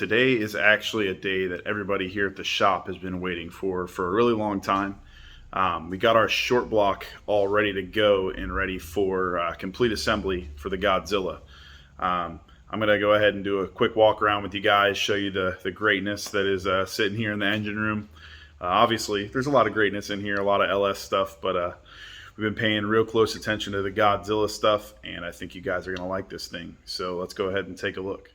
today is actually a day that everybody here at the shop has been waiting for a really long time. We got our short block all ready to go and ready for complete assembly for the Godzilla. I'm going to go ahead and do a quick walk around with you guys, show you the greatness that is sitting here in the engine room. Obviously, there's a lot of greatness in here, a lot of LS stuff, but we've been paying real close attention to the Godzilla stuff, and I think you guys are going to like this thing. So let's go ahead and take a look.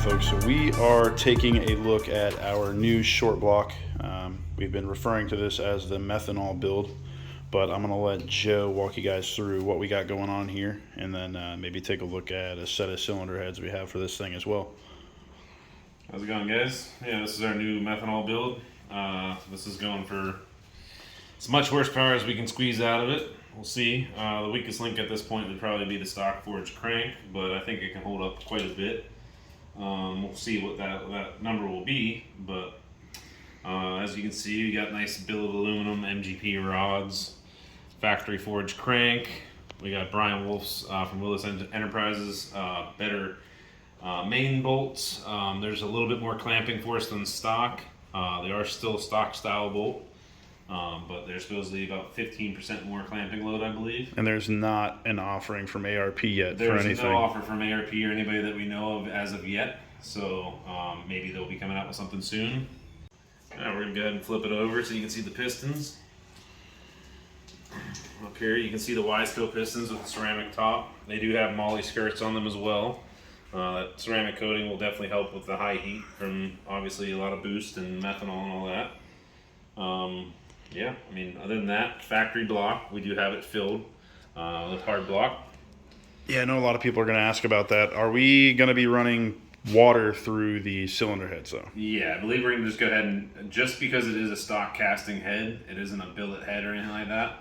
Folks, so we are taking a look at our new short block. We've been referring to this as the methanol build, but I'm going to let Joe walk you guys through what we got going on here, and then maybe take a look at a set of cylinder heads we have for this thing as well. How's it going, guys? Yeah, this is our new methanol build. This is going for as much horsepower as we can squeeze out of it. We'll see. The weakest link at this point would probably be the stock forged crank, but I think it can hold up quite a bit. We'll see what that number will be, but as you can see, we got nice billet aluminum MGP rods, factory forged crank. We got Brian Wolf's from Willis Enterprises better main bolts. There's a little bit more clamping force than stock. They are still stock style bolt, but they're supposedly about 15% more clamping load, I believe. And there's not an offering from ARP yet for anything. There's no offer from ARP or anybody that we know of as of yet, so maybe they'll be coming out with something soon. Now we're going to go ahead and flip it over so you can see the pistons. Up here you can see the Wiseco pistons with the ceramic top. They do have MOLLE skirts on them as well. That ceramic coating will definitely help with the high heat from obviously a lot of boost and methanol and all that. Yeah, I mean, other than that, factory block, we do have it filled with hard block. Yeah, I know a lot of people are going to ask about that. Are we going to be running water through the cylinder heads, though? Yeah, I believe we're going to just go ahead and, just because it is a stock casting head, it isn't a billet head or anything like that,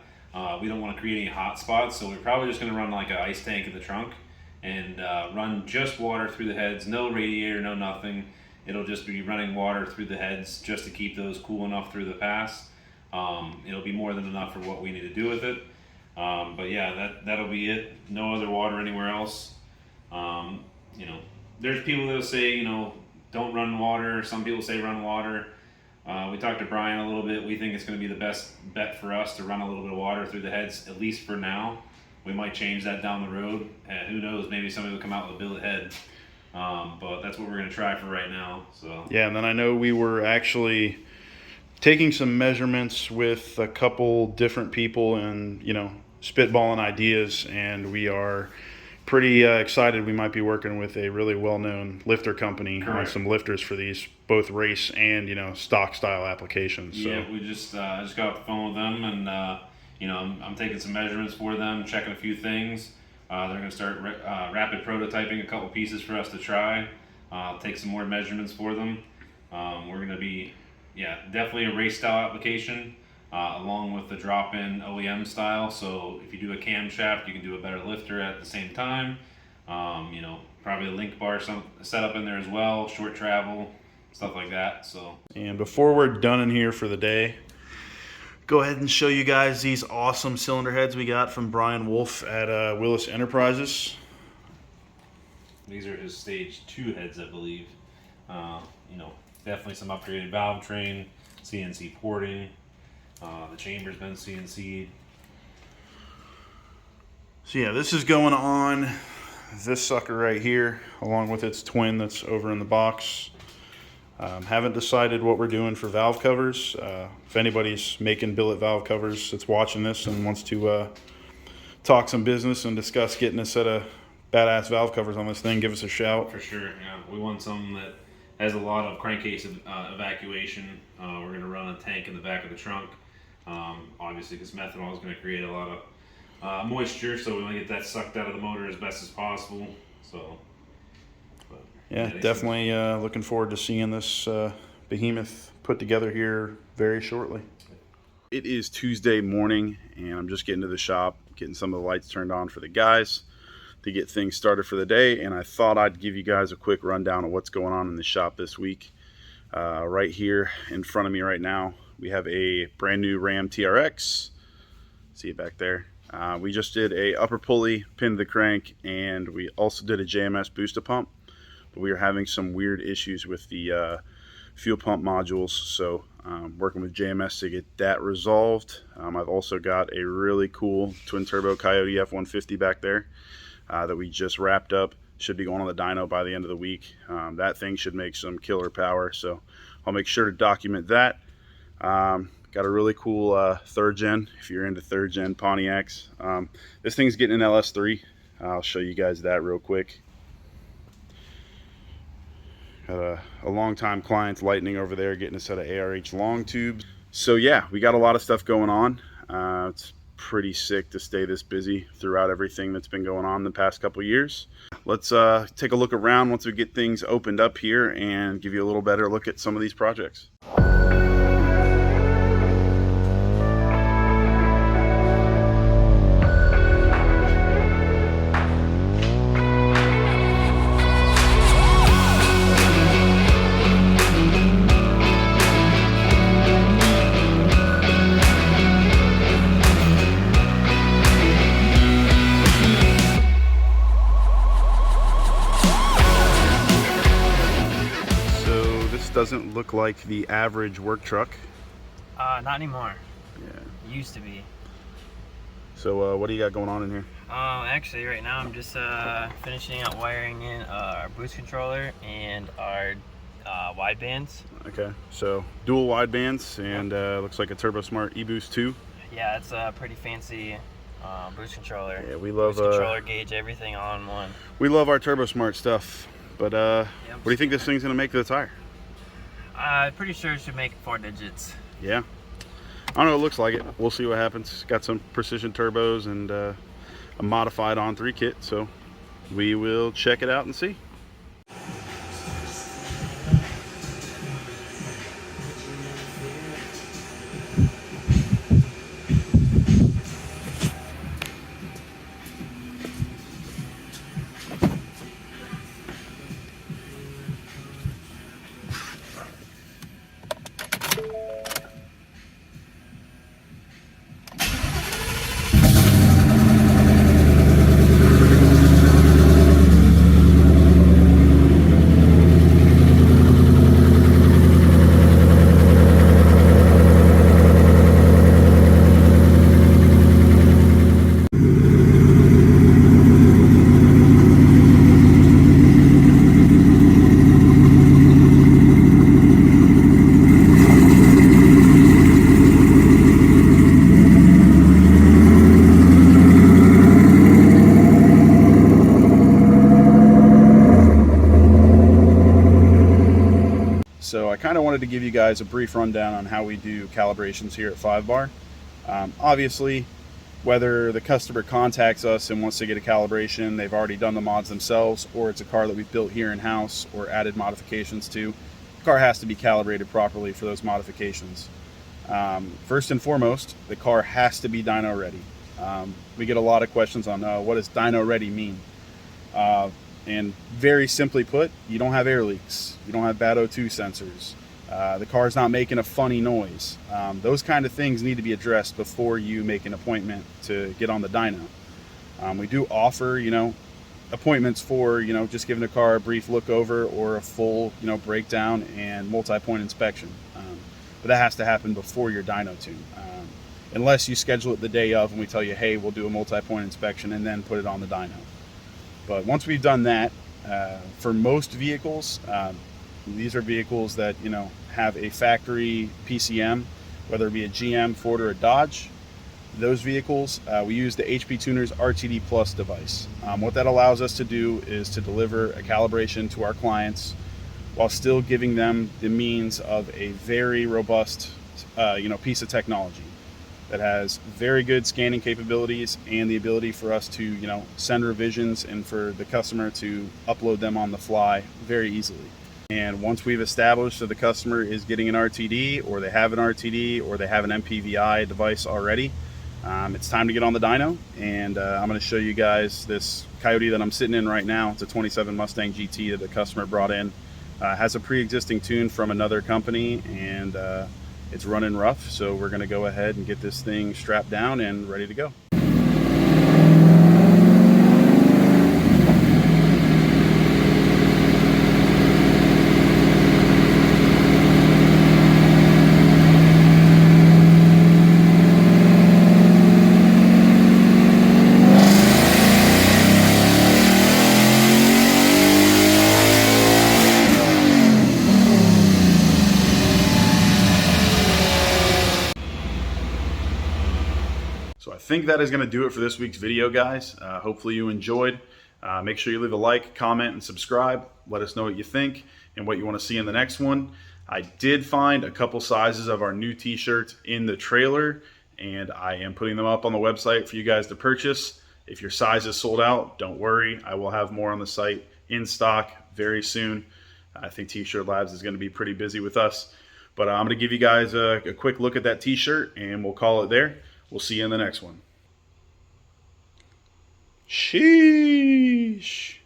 we don't want to create any hot spots, so we're probably just going to run like an ice tank in the trunk and run just water through the heads, no radiator, no nothing. It'll just be running water through the heads just to keep those cool enough through the pass. It'll be more than enough for what we need to do with it. But yeah, that'll be it. No other water anywhere else. You know, there's people that'll say, you know, don't run water. Some people say run water. We talked to Brian a little bit. We think it's going to be the best bet for us to run a little bit of water through the heads, at least for now. We might change that down the road. Who knows? Maybe somebody will come out with a billet head. But that's what we're going to try for right now. So yeah, and then I know we were actually taking some measurements with a couple different people and, you know, spitballing ideas, and we are pretty excited. We might be working with a really well-known lifter company on some lifters for these both race and, you know, stock style applications. So. Yeah, we just got off the phone with them, and you know, I'm taking some measurements for them, checking a few things. They're going to start rapid prototyping a couple pieces for us to try. Take some more measurements for them. We're going to be, yeah, definitely a race style application, along with the drop-in OEM style. So if you do a camshaft, you can do a better lifter at the same time. You know, probably a link bar set up in there as well, short travel, stuff like that. So. And before we're done in here for the day, go ahead and show you guys these awesome cylinder heads we got from Brian Wolf at Willis Enterprises. These are his stage 2 heads, I believe. You know, definitely some upgraded valve train, CNC porting. The chamber's been CNC'd. So yeah, this is going on this sucker right here, along with its twin that's over in the box. Haven't decided what we're doing for valve covers. If anybody's making billet valve covers that's watching this and wants to talk some business and discuss getting a set of badass valve covers on this thing, give us a shout. For sure, yeah. We want something that has a lot of crankcase evacuation. We're going to run a tank in the back of the trunk. Obviously, because methanol is going to create a lot of moisture, so we want to get that sucked out of the motor as best as possible. So, yeah, definitely looking forward to seeing this behemoth put together here very shortly. It is Tuesday morning, and I'm just getting to the shop, getting some of the lights turned on for the guys to get things started for the day. And I thought I'd give you guys a quick rundown of what's going on in the shop this week. Right here in front of me right now, we have a brand new Ram TRX. See it back there. We just did a upper pulley pin to the crank, and we also did a JMS booster pump, but we are having some weird issues with the fuel pump modules, so working with JMS to get that resolved. I've also got a really cool twin turbo Coyote F150 back there that we just wrapped up. Should be going on the dyno by the end of the week. That thing should make some killer power, so I'll make sure to document that. Got a really cool third gen, if you're into third gen Pontiacs. This thing's getting an LS3. I'll show you guys that real quick. Got a long-time client's Lightning over there getting a set of ARH long tubes. So yeah, we got a lot of stuff going on. It's pretty sick to stay this busy throughout everything that's been going on the past couple years. Let's take a look around once we get things opened up here and give you a little better look at some of these projects. Doesn't look like the average work truck. Not anymore. Yeah. It used to be. So what do you got going on in here? Actually right now I'm just finishing up wiring in our boost controller and our widebands. Okay, so dual widebands and looks like a Turbosmart eBoost 2. Yeah, it's a pretty fancy boost controller. Yeah, we love boost controller gauge, everything all in one. We love our Turbosmart stuff, but yep. What do you think this thing's gonna make to the tire? I'm pretty sure it should make 4 digits. Yeah, I don't know, it looks like it. We'll see what happens. Got some precision turbos and a modified On3 kit, so we will check it out and see. So I kind of wanted to give you guys a brief rundown on how we do calibrations here at 5 Bar. Obviously, whether the customer contacts us and wants to get a calibration, they've already done the mods themselves, or it's a car that we've built here in-house or added modifications to, the car has to be calibrated properly for those modifications. First and foremost, the car has to be dyno ready. We get a lot of questions on what does dyno ready mean? And very simply put, you don't have air leaks, you don't have bad O2 sensors, the car's not making a funny noise. Those kind of things need to be addressed before you make an appointment to get on the dyno. We do offer, appointments for, just giving the car a brief look over or a full, breakdown and multi-point inspection. But that has to happen before your dyno tune. Unless you schedule it the day of and we tell you, hey, we'll do a multi-point inspection and then put it on the dyno. But once we've done that, for most vehicles, these are vehicles that have a factory PCM, whether it be a GM, Ford, or a Dodge. Those vehicles, we use the HP Tuner's RTD Plus device. What that allows us to do is to deliver a calibration to our clients while still giving them the means of a very robust, piece of technology that has very good scanning capabilities and the ability for us to, send revisions and for the customer to upload them on the fly very easily. And once we've established that the customer is getting an RTD, or they have an RTD, or they have an MPVI device already, It's time to get on the dyno, and I'm going to show you guys this Coyote that I'm sitting in right now. It's a 27 Mustang GT that the customer brought in. Has a pre-existing tune from another company, and it's running rough, so we're going to go ahead and get this thing strapped down and ready to go. So I think that is going to do it for this week's video, guys. Hopefully you enjoyed. Make sure you leave a like, comment, and subscribe. Let us know what you think and what you want to see in the next one. I did find a couple sizes of our new t-shirts in the trailer, and I am putting them up on the website for you guys to purchase. If your size is sold out, don't worry. I will have more on the site in stock very soon. I think T-Shirt Labs is going to be pretty busy with us. But I'm going to give you guys a quick look at that t-shirt, and we'll call it there. We'll see you in the next one. Sheesh.